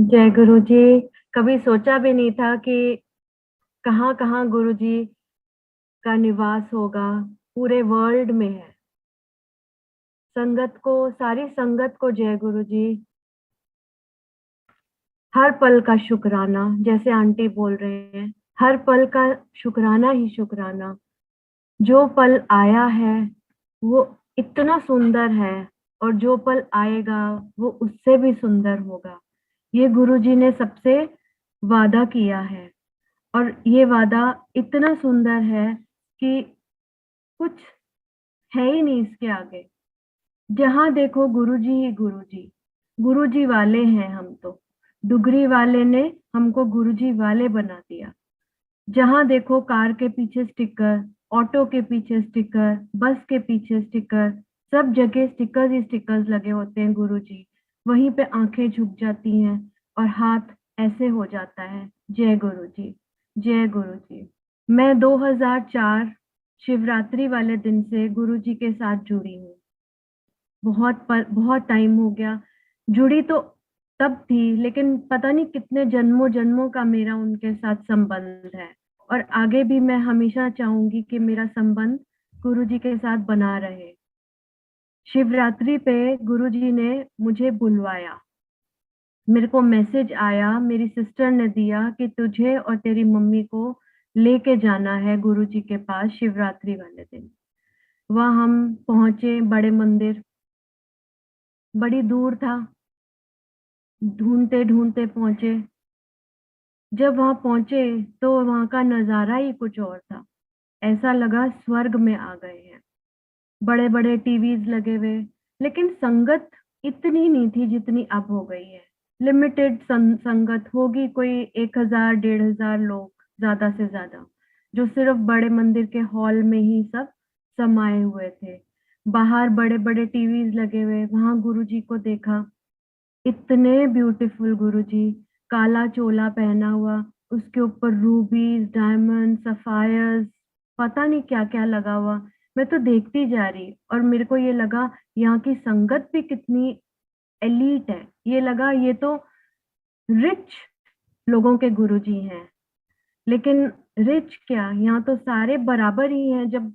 जय गुरु जी। कभी सोचा भी नहीं था कि कहाँ कहाँ गुरु जी का निवास होगा। पूरे वर्ल्ड में है। संगत को, सारी संगत को जय गुरु जी। हर पल का शुक्राना, जैसे आंटी बोल रहे हैं, हर पल का शुक्राना ही शुक्राना। जो पल आया है वो इतना सुंदर है, और जो पल आएगा वो उससे भी सुंदर होगा। ये गुरु जी ने सबसे वादा किया है, और ये वादा इतना सुंदर है कि कुछ है ही नहीं इसके आगे। जहां देखो गुरुजी ही गुरुजी। गुरुजी वाले हैं हम तो। डुगरी वाले ने हमको गुरुजी वाले बना दिया। जहां देखो कार के पीछे स्टिकर, ऑटो के पीछे स्टिकर, बस के पीछे स्टिकर, सब जगह स्टिकर्स ही स्टिकर्स लगे होते हैं गुरुजी। वहीं पे आंखें झुक जाती हैं और हाथ ऐसे हो जाता है, जय गुरुजी, जय गुरुजी। मैं 2004 शिवरात्रि वाले दिन से गुरुजी के साथ जुड़ी हूँ। बहुत टाइम हो गया। जुड़ी तो तब थी, लेकिन पता नहीं कितने जन्मों जन्मों का मेरा उनके साथ संबंध है। और आगे भी मैं हमेशा चाहूंगी कि मेरा संबंध गुरुजी के साथ बना रहे। शिवरात्रि पे गुरुजी ने मुझे बुलवाया। मेरे को मैसेज आया, मेरी सिस्टर ने दिया कि तुझे और तेरी मम्मी को लेके जाना है गुरुजी के पास शिवरात्रि वाले दिन। वह हम पहुंचे बड़े मंदिर। बड़ी दूर था, ढूंढते ढूंढते पहुंचे। जब वहां पहुंचे तो वहां का नजारा ही कुछ और था। ऐसा लगा स्वर्ग में आ गए हैं। बड़े बड़े टीवीज लगे हुए, लेकिन संगत इतनी नहीं थी जितनी अब हो गई है। लिमिटेड संगत होगी, कोई 1,000 1,500 लोग ज्यादा से ज्यादा, जो सिर्फ बड़े मंदिर के हॉल में ही सब समाये हुए थे। बाहर बड़े बड़े टीवीज लगे हुए, वहां गुरुजी को देखा। इतने ब्यूटीफुल गुरुजी, काला चोला पहना हुआ, उसके ऊपर रूबीज, डायमंड, सफायर्स, पता नहीं क्या क्या लगा हुआ। मैं तो देखती जा रही, और मेरे को ये लगा यहाँ की संगत भी कितनी एलीट है। ये लगा ये तो रिच लोगों के गुरुजी हैं। लेकिन रिच क्या, यहाँ तो सारे बराबर ही हैं। जब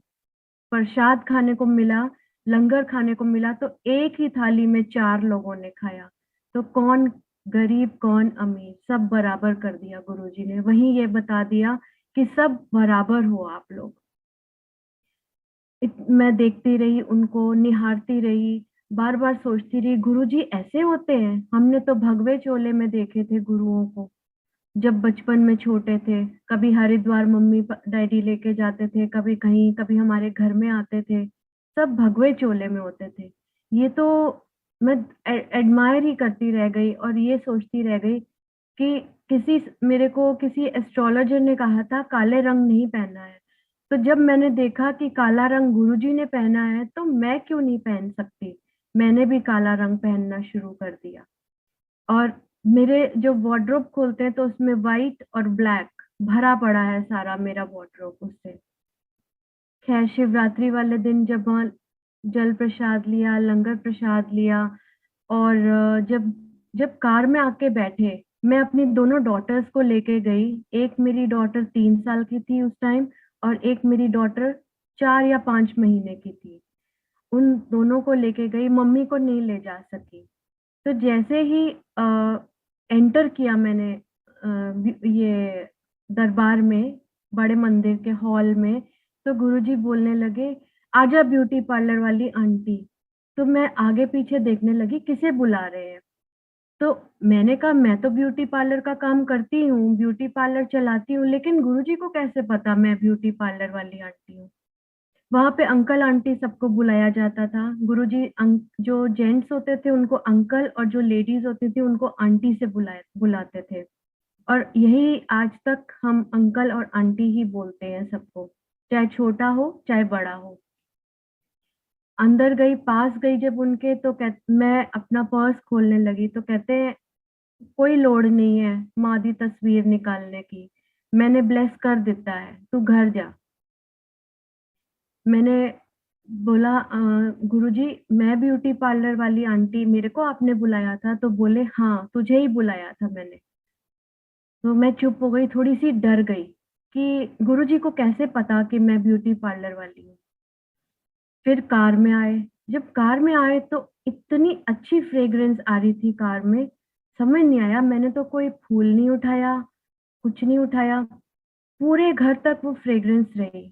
प्रसाद खाने को मिला, लंगर खाने को मिला, तो एक ही थाली में 4 लोगों ने खाया। तो कौन गरीब कौन अमीर, सब बराबर कर दिया गुरुजी ने। वहीं ये बता दिया कि सब बराबर हो आप लोग। मैं देखती रही, उनको निहारती रही, बार बार सोचती रही, गुरुजी ऐसे होते हैं। हमने तो भगवे चोले में देखे थे गुरुओं को, जब बचपन में छोटे थे। कभी हरिद्वार मम्मी डैडी लेके जाते थे, कभी कहीं, कभी हमारे घर में आते थे। सब भगवे चोले में होते थे। ये तो मैं एडमायर ही करती रह गई, और ये सोचती रह गई कि मेरे को किसी एस्ट्रोलॉजर ने कहा था काले रंग नहीं पहनना है। तो जब मैंने देखा कि काला रंग गुरुजी ने पहना है, तो मैं क्यों नहीं पहन सकती। मैंने भी काला रंग पहनना शुरू कर दिया। और मेरे जो वार्डरोब खोलते हैं तो उसमें व्हाइट और ब्लैक भरा पड़ा है, सारा मेरा वार्डरोब उससे। खैर, शिवरात्रि वाले दिन जब वहाँ जल प्रसाद लिया, लंगर प्रसाद लिया, और जब जब कार में आके बैठे, मैं अपनी दोनों डॉटर्स को लेके गई। एक मेरी डॉटर 3 साल की थी उस टाइम, और एक मेरी डॉटर 4 या 5 महीने की थी। उन दोनों को लेके गई, मम्मी को नहीं ले जा सकी। तो जैसे ही एंटर किया मैंने ये दरबार में, बड़े मंदिर के हॉल में, तो गुरुजी बोलने लगे, आजा ब्यूटी पार्लर वाली आंटी। तो मैं आगे पीछे देखने लगी किसे बुला रहे हैं। तो मैंने कहा मैं तो ब्यूटी पार्लर का काम करती हूँ, ब्यूटी पार्लर चलाती हूँ, लेकिन गुरुजी को कैसे पता मैं ब्यूटी पार्लर वाली आंटी हूँ। वहां पे अंकल आंटी सबको बुलाया जाता था। गुरुजी जो जेंट्स होते थे उनको अंकल, और जो लेडीज होती थी उनको आंटी से बुलाते थे। और यही आज तक हम अंकल और आंटी ही बोलते हैं सबको, चाहे छोटा हो चाहे बड़ा हो। अंदर गई, पास गई जब उनके, तो मैं अपना पर्स खोलने लगी तो कहते हैं कोई लोड़ नहीं है माँ दी तस्वीर निकालने की, मैंने ब्लेस कर देता है, तू घर जा। मैंने बोला गुरुजी मैं ब्यूटी पार्लर वाली आंटी, मेरे को आपने बुलाया था? तो बोले हाँ, तुझे ही बुलाया था मैंने। तो मैं चुप हो गई, थोड़ी-सी डर गई कि गुरुजी को कैसे पता कि मैं ब्यूटी पार्लर वाली हूँ। फिर कार में आए, जब कार में आए तो इतनी अच्छी फ्रेग्रेंस आ रही थी कार में, समझ नहीं आया, मैंने तो कोई फूल नहीं उठाया, कुछ नहीं उठाया, पूरे घर तक वो फ्रेग्रेंस रही।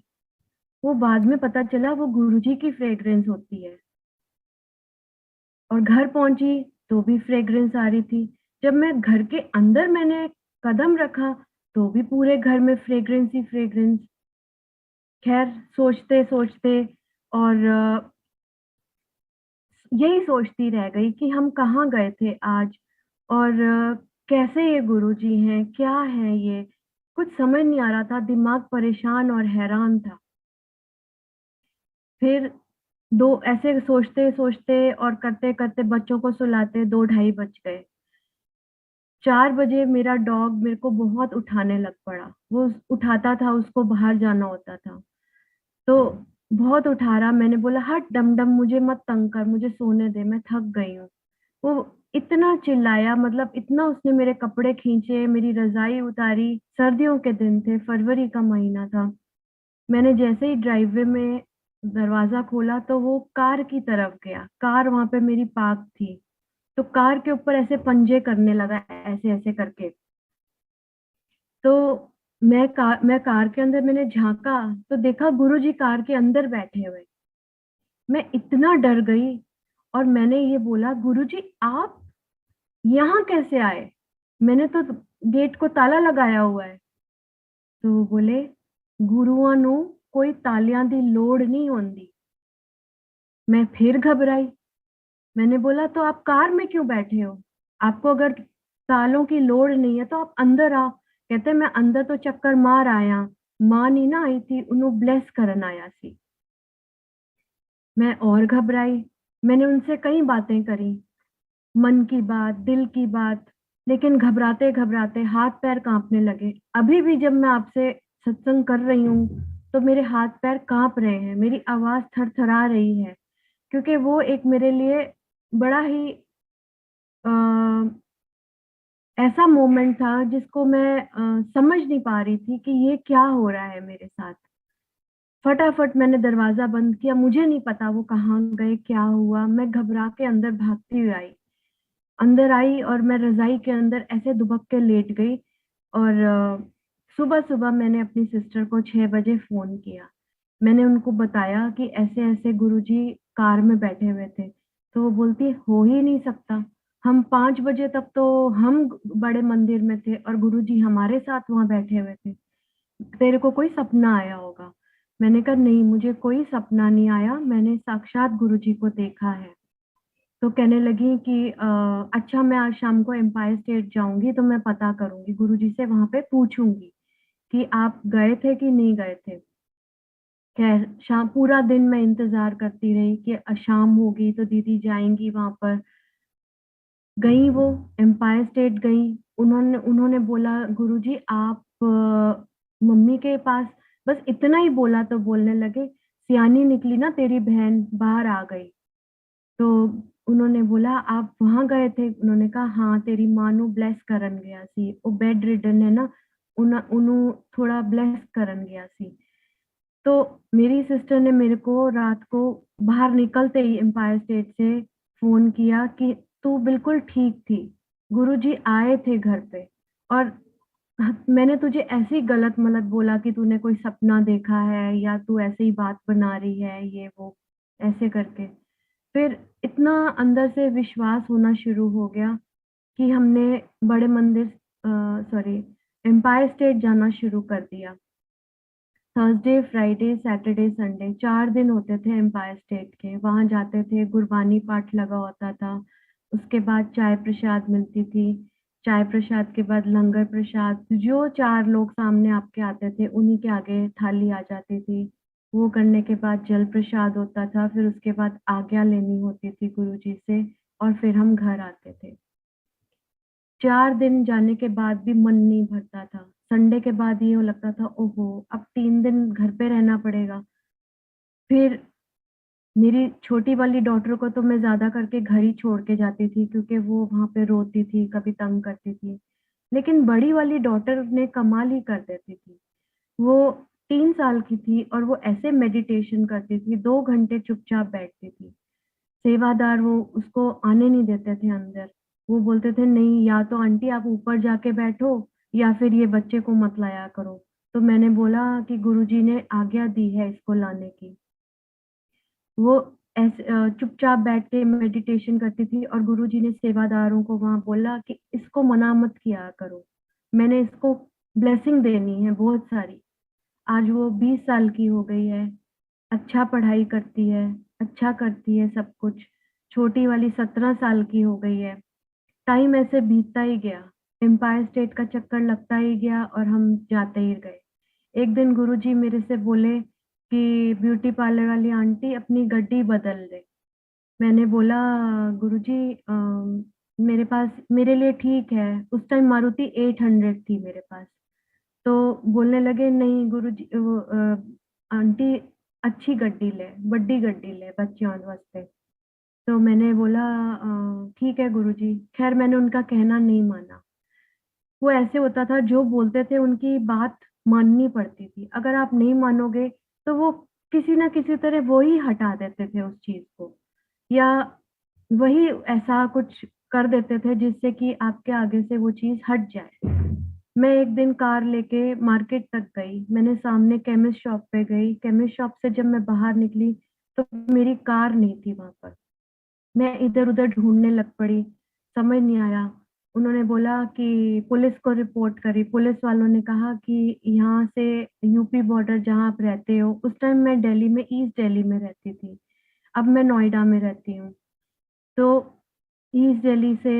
वो बाद में पता चला वो गुरुजी की फ्रेग्रेंस होती है। और घर पहुंची तो भी फ्रेग्रेंस आ रही थी। जब मैं घर के अंदर मैंने कदम रखा तो भी पूरे घर में फ्रेग्रेंस ही फ्रेग्रेंस। खैर सोचते सोचते और यही सोचती रह गई कि हम कहाँ गए थे आज और कैसे ये गुरुजी हैं, क्या है ये? कुछ समझ नहीं आ रहा था, दिमाग परेशान और हैरान था। फिर 2 ऐसे सोचते-सोचते और करते-करते बच्चों को सुलाते 2 ढाई बज गए। 4 बजे मेरा डॉग मेरे को बहुत उठाने लग पड़ा। वो उठाता था, उसको बाहर जाना होता था। तो बहुत उठा रहा, मैंने बोला, "हट डम-डम, मुझे मत तंग कर, मुझे सोने दे, मैं थक गई हूँ।" वो इतना चिल्लाया, मतलब इतना उसने मेरे कपड़े खींचे, मेरी रज़ाई उतारी। सर्दियों के दिन थे, फरवरी का महीना था। मैंने जैसे ही ड्राइववे में दरवाज़ा खोला तो वो कार की तरफ गया। कार वहाँ पे मेरी पार्क थी। तो कार के ऊपर ऐसे पंजे करने लगा, ऐसे-ऐसे करके। तो मैं कार के अंदर मैंने झाँका तो देखा गुरुजी कार के अंदर बैठे हुए। मैं इतना डर गई और मैंने ये बोला, "गुरुजी आप यहाँ कैसे आए? मैंने तो गेट को ताला लगाया हुआ है।" तो वो बोले, "गुरुओं ਨੂੰ कोई तालियां दी लोड़ नहीं होंदी।" मैं फिर घबराई। मैंने बोला, "तो आप कार में क्यों बैठे हो? आपको अगर तालों की लोड़ नहीं है तो आप अंदर आओ।" कहते, "मैं अंदर तो चक्कर मार आया। माँ नहीं ना आई थी, उन्हें ब्लेस करन आया सी।" मैं और घबराई। मैंने उनसे कई बातें करी, मन की बात, दिल की बात, लेकिन घबराते-घबराते हाथ-पैर काँपने लगे। अभी भी जब मैं आपसे सत्संग कर रही हूँ, तो मेरे हाथ-पैर काँप रहे हैं, मेरी आवाज़ थरथरा रही है, क्योंकि वो एक मेरे लिए बड़ा ही अ, ऐसा मोमेंट था जिसको मैं समझ नहीं पा रही थी कि ये क्या हो रहा है मेरे साथ। फटाफट मैंने दरवाज़ा बंद किया, मुझे नहीं पता वो कहाँ गए, क्या हुआ? मैं घबरा के अंदर भागती हुई आई। अंदर आई और मैं रज़ाई के अंदर ऐसे दुबक के लेट गई और सुबह-सुबह मैंने अपनी सिस्टर को 6 बजे फ़ोन किया। मैंने उनको बताया कि ऐसे-ऐसे गुरुजी कार में बैठे हुए थे। तो वो बोलती, "हो ही नहीं सकता। हम 5 बजे तक तो हम बड़े मंदिर में थे और गुरुजी हमारे साथ वहाँ बैठे हुए थे। तेरे को कोई सपना आया होगा।" मैंने कहा, "नहीं, मुझे कोई सपना नहीं आया, मैंने साक्षात गुरुजी को देखा है।" तो कहने लगी कि अच्छा मैं आज शाम को एम्पायर स्टेट जाऊँगी तो मैं पता करूँगी, गुरुजी से वहाँ पे पूछूँगी कि आप गए थे कि नहीं गए थे। ख़ैर शाम पूरा दिन मैं इंतज़ार करती रही कि शाम होगी तो दीदी जाएँगी वहाँ पर। गई वो, एम्पायर स्टेट गई, उन्होंने उन्होंने बोला, "गुरुजी आप मम्मी के पास" बस इतना ही बोला तो बोलने लगे, "सियानी निकली ना तेरी बहन, बाहर आ गई।" तो उन्होंने बोला, "आप वहाँ गए थे?" उन्होंने कहा, "हाँ, तेरी माँ ਨੂੰ ब्लेस ਕਰਨ ਗਿਆ ਸੀ। ਉਹ बेड रिडन है ना, ਉਹਨੂੰ थोड़ा ब्लेस ਕਰਨ ਗਿਆ ਸੀ।" तो मेरी सिस्टर ने मेरे को रात को बाहर निकलते ही एम्पायर स्टेट से फ़ोन किया कि तू बिल्कुल ठीक थी, गुरुजी आए थे घर पे और मैंने तुझे ऐसे ही गलत-मलत बोला कि तूने कोई सपना देखा है या तू ऐसे ही बात बना रही है, ये वो, ऐसे करके। फिर इतना अंदर से विश्वास होना शुरू हो गया कि हमने बड़े मंदिर सॉरी एम्पायर स्टेट जाना शुरू कर दिया। थर्सडे, फ्राइडे, सैटरडे, संडे 4 दिन होते थे एम्पायर स्टेट के। वहाँ जाते थे, गुरबानी पाठ लगा होता था। उसके बाद चाय प्रसाद मिलती थी। चाय प्रसाद के बाद लंगर प्रसाद, जो 4 लोग सामने आपके आते थे, उन्हीं के आगे थाली आ जाती थी। वो करने के बाद जल प्रसाद होता था, फिर उसके बाद आज्ञा लेनी होती थी गुरुजी से और फिर हम घर आते थे। 4 दिन जाने के बाद भी मन नहीं भरता था। संडे के बाद ये लगता था ओहो! अब 3 दिन घर पे रहना पड़ेगा। फिर मेरी छोटी वाली डॉटर को तो मैं ज़्यादा करके घर ही छोड़ के जाती थी क्योंकि वो वहाँ पे रोती थी, कभी तंग करती थी। लेकिन बड़ी वाली डॉटर ने कमाल ही कर देती थी। वो 3 साल की थी और वो ऐसे मेडिटेशन करती थी, 2 घंटे चुपचाप बैठती थी। सेवादार वो उसको आने नहीं देते थे अंदर। वो बोलते थे नहीं या तो आंटी आप ऊपर जाके बैठो या फिर ये बच्चे को मत लाया करो। तो मैंने बोला कि गुरुजी ने आज्ञा दी है इसको लाने की। वो ऐसे चुपचाप बैठ के मेडिटेशन करती थी और गुरुजी ने सेवादारों को वहाँ बोला कि इसको मना मत किया करो। मैंने इसको ब्लेसिंग देनी है बहुत सारी। आज वो 20 साल की हो गई है, अच्छा पढ़ाई करती है, अच्छा करती है सब कुछ। छोटी वाली 17 साल की हो गई है। टाइम ऐसे बीतता ही गया, एम्पायर स्टेट का चक्कर लगता ही गया और हम जाते ही गए। एक दिन गुरुजी मेरे से बोले कि ब्यूटी पार्लर वाली आंटी अपनी गड्डी बदल दे। मैंने बोला गुरुजी मेरे पास मेरे लिए ठीक है, उस टाइम मारुति 800 थी मेरे पास। तो बोलने लगे नहीं गुरुजी वो आंटी अच्छी गड्डी ले, बड्डी गड्डी ले बच्चों वास्ते। तो मैंने बोला ठीक है गुरुजी। ख़ैर मैंने उनका कहना नहीं माना। वो ऐसे होता था जो बोलते थे उनकी बात माननी पड़ती थी। अगर आप नहीं मानोगे तो वो किसी न किसी तरह वो ही हटा देते थे उस चीज़ को या वही ऐसा कुछ कर देते थे जिससे कि आपके आगे से वो चीज़ हट जाए। मैं एक दिन कार लेके मार्केट तक गई। मैंने सामने केमिस्ट शॉप पे गई। केमिस्ट शॉप से जब मैं बाहर निकली तो मेरी कार नहीं थी वहाँ पर। मैं इधर-उधर ढूँढने लग पड़ी, समझ नहीं आया। उन्होंने बोला कि पुलिस को रिपोर्ट करी, पुलिस वालों ने कहा कि यहाँ से यूपी बॉर्डर जहाँ आप रहते हो, उस टाइम मैं दिल्ली में ईस्ट दिल्ली में रहती थी, अब मैं नोएडा में रहती हूँ। तो ईस्ट दिल्ली से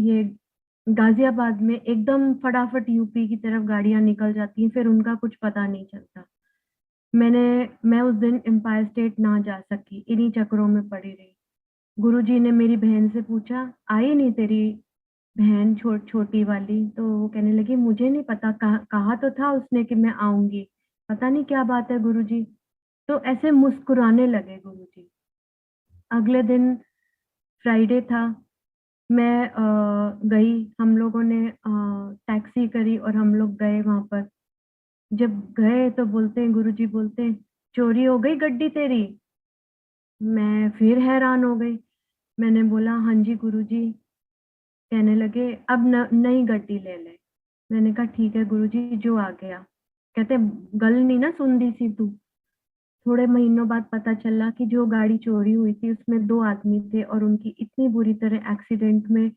ये गाज़ियाबाद में एकदम फटाफट यूपी की तरफ गाड़ियाँ निकल जाती हैं, फिर उनका कुछ पता नहीं चलता। मैं उस दिन एम्पायर स्टेट ना जा सकी, इन्हीं चक्करों में पड़ी रही। गुरुजी ने मेरी बहन से पूछा, "आई नहीं तेरी बहन छोटी वाली?" तो वो कहने लगी, "मुझे नहीं पता, कहा तो था उसने कि मैं आऊँगी। पता नहीं क्या बात है गुरुजी।" तो ऐसे मुस्कुराने लगे गुरुजी। अगले दिन फ्राइडे था, मैं गई, हम लोगों ने टैक्सी करी और हम लोग गए वहाँ पर। जब गए तो बोलते हैं गुरुजी बोलते हैं, "चोरी हो गई गड्डी तेरी?" मैं फिर हैरान हो गई। मैंने बोला, "हाँ जी गुरुजी।" कहने लगे, "अब न नई गड्डी ले ले।" मैंने कहा, "ठीक है गुरुजी जो आ गया।" कहते, "गल नहीं ना सुनदी सी तू?" थोड़े महीनों बाद पता चला कि जो गाड़ी चोरी हुई थी उसमें 2 आदमी थे और उनकी इतनी बुरी तरह एक्सीडेंट में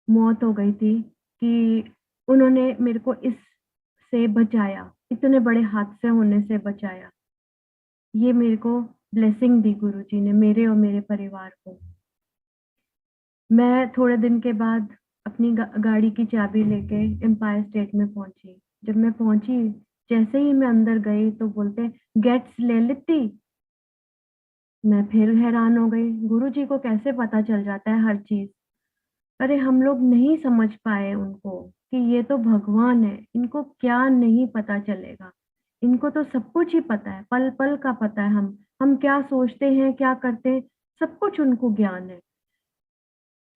मौत हो गई थी कि उन्होंने मेरे को इससे बचाया, इतने बड़े हादसे होने से बचाया। ये मेरे को ब्लेसिंग दी गुरुजी ने मेरे और मेरे परिवार को। मैं थोड़े दिन के बाद अपनी गाड़ी की चाबी लेके एम्पायर स्टेट में पहुँची। जब मैं पहुँची, जैसे ही मैं अंदर गई तो बोलते, "गेट्स ले लित्ती?" मैं फिर हैरान हो गई, गुरुजी को कैसे पता चल जाता है हर चीज़। अरे हम लोग नहीं समझ पाए उनको कि ये तो भगवान है, इनको क्या नहीं पता चलेगा। इनको तो सब कुछ ही पता है, पल-पल का पता है हम क्या सोचते हैं, क्या करते हैं, सब कुछ उनको ज्ञान है।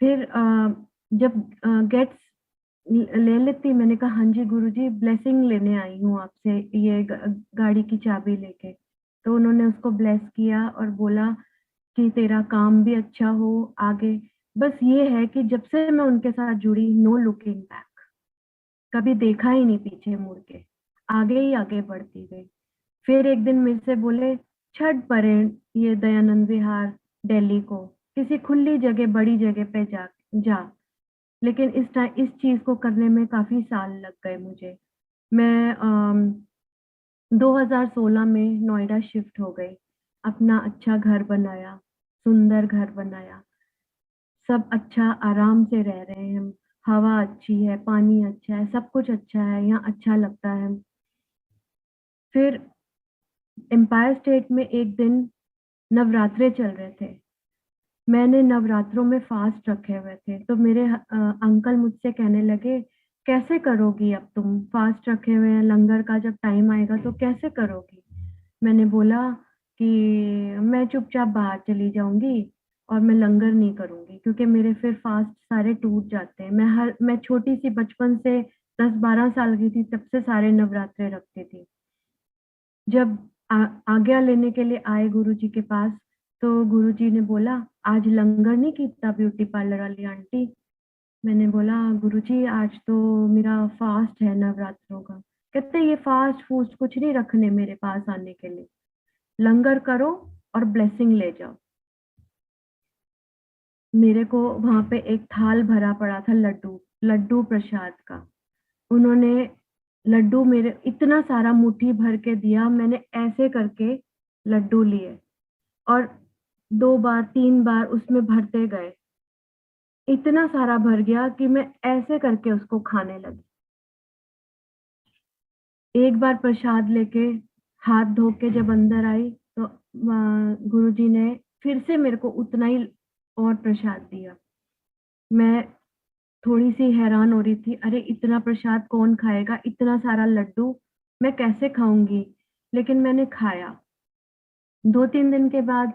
फिर जब गेट्स ले लेती मैंने कहा हाँ जी गुरुजी ब्लेसिंग लेने आई हूँ आपसे ये गाड़ी की चाबी लेके। तो उन्होंने उसको ब्लेस किया और बोला कि तेरा काम भी अच्छा हो आगे। बस ये है कि जब से मैं उनके साथ जुड़ी नो लुकिंग बैक, कभी देखा ही नहीं पीछे मुड़ के, आगे ही आगे बढ़ती गई। फिर एक दिन मेरे से बोले छठ परे ये दयानंद विहार दिल्ली को, किसी खुली जगह बड़ी जगह पे जा। लेकिन इस चीज़ को करने में काफ़ी साल लग गए मुझे। मैं 2016 में नोएडा शिफ्ट हो गई। अपना अच्छा घर बनाया, सुंदर घर बनाया। सब अच्छा आराम से रह रहे हैं हम। हवा अच्छी है, पानी अच्छा है, सब कुछ अच्छा है, यहाँ अच्छा लगता है। फिर एम्पायर स्टेट में एक दिन नवरात्रे चल रहे थे। मैंने नवरात्रों में फ़ास्ट रखे हुए थे, तो मेरे अंकल मुझसे कहने लगे, "कैसे करोगी अब तुम? फ़ास्ट रखे हुए हैं, लंगर का जब टाइम आएगा तो कैसे करोगी?" मैंने बोला कि मैं चुपचाप बाहर चली जाऊंगी और मैं लंगर नहीं करूंगी, क्योंकि मेरे फिर फास्ट सारे टूट जाते हैं। मैं छोटी सी बचपन से 10-12 साल की थी तब से सारे नवरात्रे रखती थी। जब आज्ञा लेने के लिए आए गुरुजी के पास, तो गुरुजी ने बोला, आज लंगर नहीं कीता ब्यूटी पार्लर वाली आंटी। मैंने बोला, गुरुजी आज तो मेरा फास्ट है नवरात्रों का। कहते ये फास्ट फूस्ट कुछ नहीं रखने मेरे पास आने के लिए, लंगर करो और ब्लेसिंग ले जाओ। मेरे को वहां पे एक थाल भरा पड़ा था लड्डू लड्डू प्रसाद का। उन्होंने लड्डू मेरे इतना सारा मुट्ठी भर के दिया, मैंने ऐसे करके लड्डू लिए और 2 बार 3 बार उसमें भरते गए। इतना सारा भर गया कि मैं ऐसे करके उसको खाने लगी। एक बार प्रसाद लेके हाथ धो के जब अंदर आई तो गुरुजी ने फिर से मेरे को उतना ही और प्रसाद दिया। मैं थोड़ी सी हैरान हो रही थी, अरे इतना प्रसाद कौन खाएगा, इतना सारा लड्डू मैं कैसे खाऊंगी। लेकिन मैंने खाया। 2-3 दिन के बाद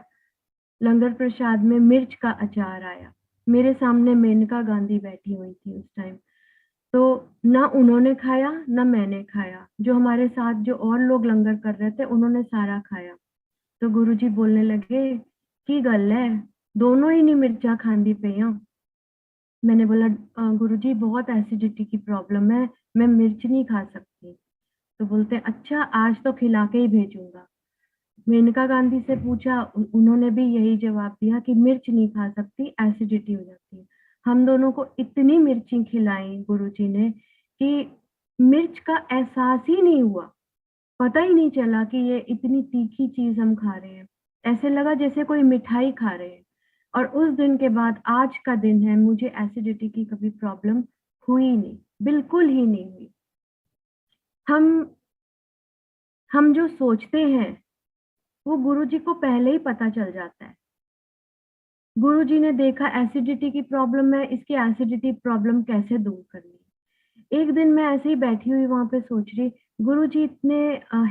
लंगर प्रसाद में मिर्च का अचार आया। मेरे सामने मेनका गांधी बैठी हुई थी उस टाइम। तो ना उन्होंने खाया ना मैंने खाया, जो हमारे साथ जो और लोग लंगर कर रहे थे उन्होंने सारा खाया। तो गुरुजी बोलने लगे, की गल है, दोनों ही नहीं मिर्चा खांदी पे हो। मैंने बोला, गुरुजी बहुत एसिडिटी की प्रॉब्लम है, मैं मिर्च नहीं खा सकती। तो बोलते, अच्छा आज तो खिला के ही भेजूंगा। मेनका गांधी से पूछा, उन्होंने भी यही जवाब दिया कि मिर्च नहीं खा सकती, एसिडिटी हो जाती है। हम दोनों को इतनी मिर्ची खिलाई गुरुजी ने कि मिर्च का एहसास ही नहीं हुआ। पता ही नहीं चला कि ये इतनी तीखी चीज हम खा रहे हैं। ऐसे लगा जैसे कोई मिठाई खा रहे हैं। और उस दिन के बाद आज का दिन है, मुझे एसिडिटी की कभी प्रॉब्लम हुई नहीं, बिल्कुल ही नहीं हुई। हम हम जो सोचते हैं वो गुरुजी को पहले ही पता चल जाता है। गुरुजी ने देखा एसिडिटी की प्रॉब्लम है, इसकी एसिडिटी प्रॉब्लम कैसे दूर करनी है। एक दिन मैं ऐसे ही बैठी हुई वहां पे सोच रही, गुरुजी इतने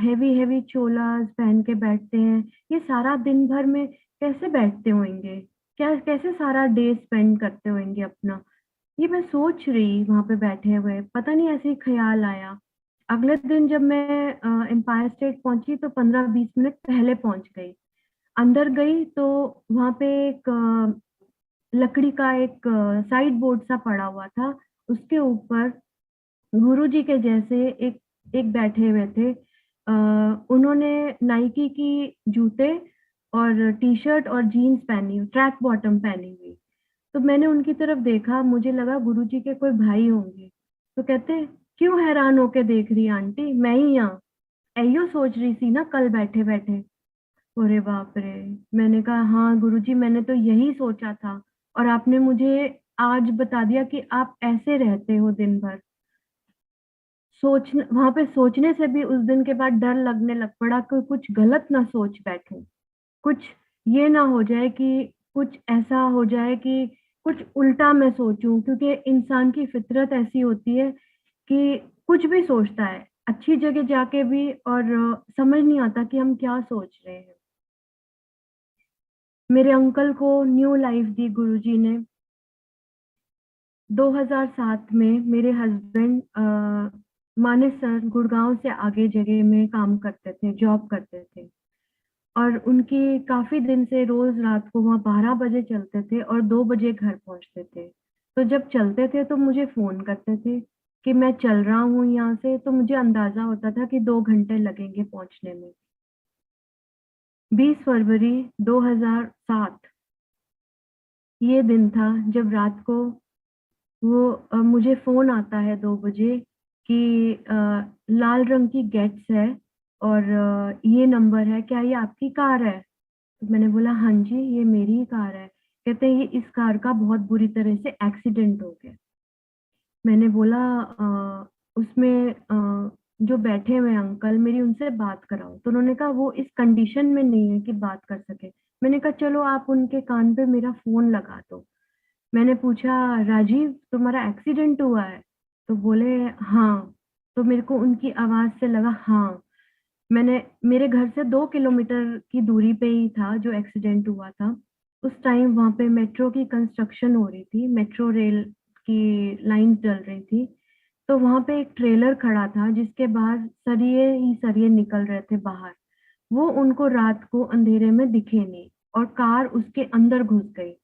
हेवी हेवी चोलास पहन के बैठते हैं, ये सारा दिन भर में कैसे बैठते होंगे, क्या कैसे सारा डे स्पेंड करते होंगे अपना। ये मैं सोच रही वहां पे बैठे हुए, पता नहीं ऐसे ही ख्याल आया। अगले दिन जब मैं एम्पायर स्टेट पहुंची तो 15-20 मिनट पहले पहुंच गई। अंदर गई तो वहां पे एक लकड़ी का एक साइड बोर्ड सा पड़ा हुआ था। उसके ऊपर गुरुजी के जैसे एक एक बैठे हुए थे। उन्होंने नाइकी की जूते और टी शर्ट और जीन्स पहनी, ट्रैक बॉटम पहनी हुई। तो मैंने उनकी तरफ देखा, मुझे लगा गुरुजी के कोई भाई होंगे। तो कहते, क्यों हैरान होके देख रही आंटी, मैं ही यहाँ एयो सोच रही थी ना कल बैठे बैठे। अरे बाप रे। मैंने कहा, हाँ गुरुजी मैंने तो यही सोचा था, और आपने मुझे आज बता दिया कि आप ऐसे रहते हो दिन भर। वहां पे सोचने से भी उस दिन के बाद डर लगने लग पड़ा कि कुछ गलत ना सोच बैठूं, कुछ ये ना हो जाए कि कुछ ऐसा हो जाए कि कुछ उल्टा मैं सोचूं, क्योंकि इंसान की फितरत ऐसी होती है कि कुछ भी सोचता है अच्छी जगह जाके भी, और समझ नहीं आता कि हम क्या सोच रहे हैं। मेरे अंकल को न्यू लाइफ दी गुरुजी ने। 2007 में मेरे हस्बैंड मानेसर गुड़गांव से आगे जगह में काम करते थे, जॉब करते थे। और उनकी काफी दिन से रोज रात को वहाँ 12 बजे चलते थे और 2 बजे घर पहुंचते थे। तो जब चलते थे तो मुझे फोन करते थे कि मैं चल रहा हूँ यहाँ से, तो मुझे अंदाजा होता था कि 2 घंटे लगेंगे पहुंचने में। 20 फरवरी 2007 ये दिन था जब रात को वो मुझे फोन आता है 2 बजे कि लाल रंग की गेट्स है और ये नंबर है, क्या ये आपकी कार है। तो मैंने बोला, हाँ जी ये मेरी ही कार है। कहते हैं, ये इस कार का बहुत बुरी तरह से एक्सीडेंट हो गया। मैंने बोला, उसमें जो बैठे हुए अंकल, मेरी उनसे बात कराओ। तो उन्होंने कहा वो इस कंडीशन में नहीं है कि बात कर सके। मैंने कहा चलो आप उनके कान पे मेरा फोन लगा दो। मैंने पूछा, राजीव तुम्हारा एक्सीडेंट हुआ है। तो बोले हाँ। तो मेरे को उनकी आवाज से लगा हाँ। मैंने मेरे घर से 2 किलोमीटर की दूरी पे ही था जो एक्सीडेंट हुआ था। उस टाइम वहाँ पे मेट्रो की कंस्ट्रक्शन हो रही थी, मेट्रो रेल की लाइन चल रही थी। तो वहाँ पे एक ट्रेलर खड़ा था जिसके बाहर सरिये ही सरिये निकल रहे थे बाहर। वो उनको रात को अंधेरे में दिखे नहीं और कार उसके अंदर घुस गई।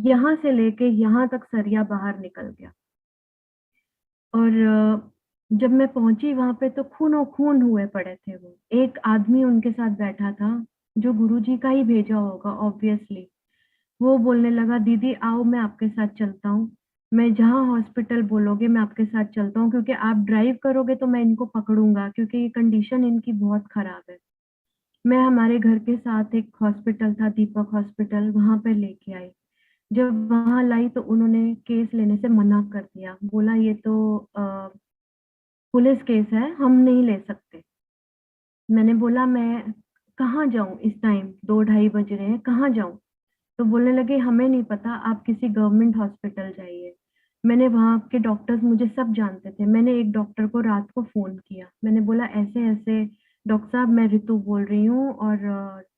यहाँ से लेके यहाँ तक सरिया बाहर निकल गया। और जब मैं पहुंची वहां पे तो खूनो खून हुए पड़े थे वो। एक आदमी उनके साथ बैठा था जो गुरुजी का ही भेजा होगा ऑब्वियसली। वो बोलने लगा, दीदी आओ मैं आपके साथ चलता हूँ, मैं जहाँ हॉस्पिटल बोलोगे मैं आपके साथ चलता हूँ, क्योंकि आप ड्राइव करोगे तो मैं इनको पकड़ूंगा क्योंकि ये कंडीशन इनकी बहुत खराब है। मैं हमारे घर के साथ एक हॉस्पिटल था, दीपक हॉस्पिटल, वहां पे लेके आई। जब वहां लाई तो उन्होंने केस लेने से मना कर दिया, बोला ये तो पुलिस केस है, हम नहीं ले सकते। मैंने बोला मैं कहाँ जाऊं, इस टाइम 2 ढाई बज रहे हैं, कहाँ जाऊं? तो बोलने लगे हमें नहीं पता, आप किसी गवर्नमेंट हॉस्पिटल जाइए। मैंने वहाँ के डॉक्टर्स मुझे सब जानते थे। मैंने एक डॉक्टर को रात को फोन किया, मैंने बोला ऐसे ऐसे डॉक्टर साहब मैं रितु बोल रही हूँ और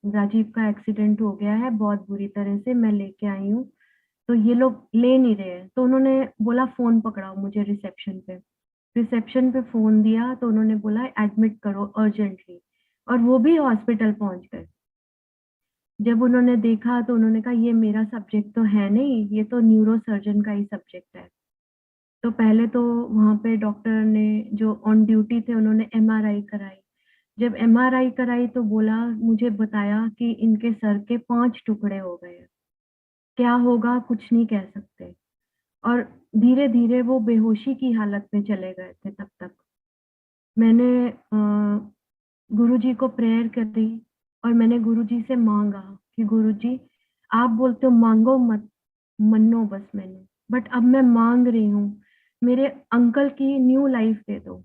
राजीव का एक्सीडेंट हो गया है बहुत बुरी तरह से, मैं लेके आई हूँ। तो ये लोग ले नहीं रहे हैं। तो उन्होंने बोला फोन पकड़ाओ मुझे रिसेप्शन पे। रिसेप्शन पे फोन दिया तो उन्होंने बोला एडमिट करो अर्जेंटली, और वो भी हॉस्पिटल पहुंच गए। जब उन्होंने देखा तो उन्होंने कहा ये मेरा सब्जेक्ट तो है नहीं, ये तो न्यूरो सर्जन का ही सब्जेक्ट है। तो पहले तो वहां पे डॉक्टर ने जो ऑन ड्यूटी थे उन्होंने एमआरआई कराई। जब एमआरआई कराई तो बोला, मुझे बताया कि इनके सर के 5 टुकड़े हो गए हैं। क्या होगा कुछ नहीं कह सकते। और धीरे धीरे वो बेहोशी की हालत में चले गए थे तब तक। मैंने गुरुजी को प्रेयर करी और मैंने गुरुजी से मांगा कि गुरुजी आप बोलते हो मांगो मत, मनो बस मैंने, बट अब मैं मांग रही हूँ, मेरे अंकल की न्यू लाइफ दे दो।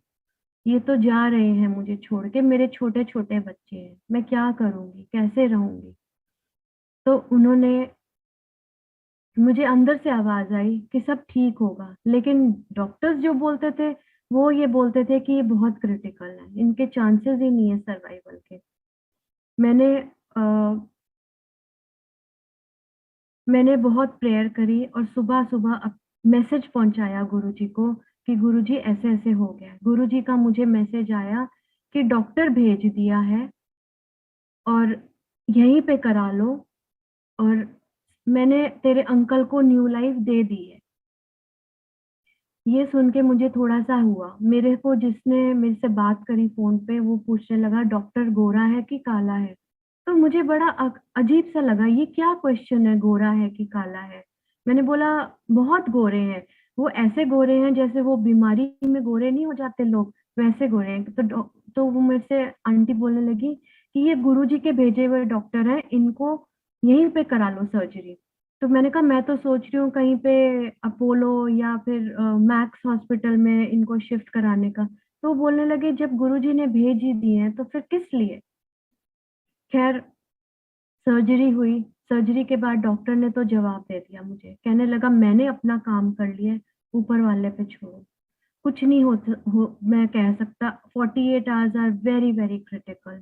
ये तो जा रहे हैं मुझे छोड़ के, मेरे छोटे छोटे बच्चे हैं, मैं क्या करूंगी, कैसे रहूंगी? तो उन्होंने, मुझे अंदर से आवाज आई कि सब ठीक होगा, लेकिन डॉक्टर्स जो बोलते थे वो ये बोलते थे कि ये बहुत क्रिटिकल है, इनके चांसेस ही नहीं है सर्वाइवल के। मैंने अ, मैंने बहुत प्रेयर करी और सुबह सुबह मैसेज पहुंचाया गुरुजी को कि गुरुजी ऐसे ऐसे हो गया। गुरुजी का मुझे मैसेज आया कि डॉक्टर भेज दिया है और यहीं पे करा लो, और मैंने तेरे अंकल को न्यू लाइफ दे दी है। ये सुन के मुझे थोड़ा सा हुआ। मेरे को जिसने मेरे से बात करी फोन पे वो पूछने लगा डॉक्टर गोरा है कि काला है। तो मुझे बड़ा अजीब सा लगा, ये क्या क्वेश्चन है, गोरा है कि काला है? मैंने बोला बहुत गोरे हैं। वो ऐसे गोरे हैं जैसे वो बीमारी में गोरे नहीं हो जाते लोग, वैसे गोरे हैं। तो वो मेरे से आंटी बोलने लगी कि ये गुरुजी के भेजे हुए डॉक्टर हैं, इनको यहीं पे करा लो सर्जरी। तो मैंने कहा मैं तो सोच रही हूँ कहीं पे अपोलो या फिर मैक्स हॉस्पिटल में इनको शिफ्ट कराने का। तो वो बोलने लगे जब गुरुजी ने भेज ही दिए हैं तो फिर किस लिए? खैर, सर्जरी हुई। सर्जरी के बाद डॉक्टर ने तो जवाब दे दिया मुझे, कहने लगा मैंने अपना काम कर लिया, ऊपर वाले पे छोड़ो, कुछ नहीं मैं कह सकता। 48 hours are very very critical.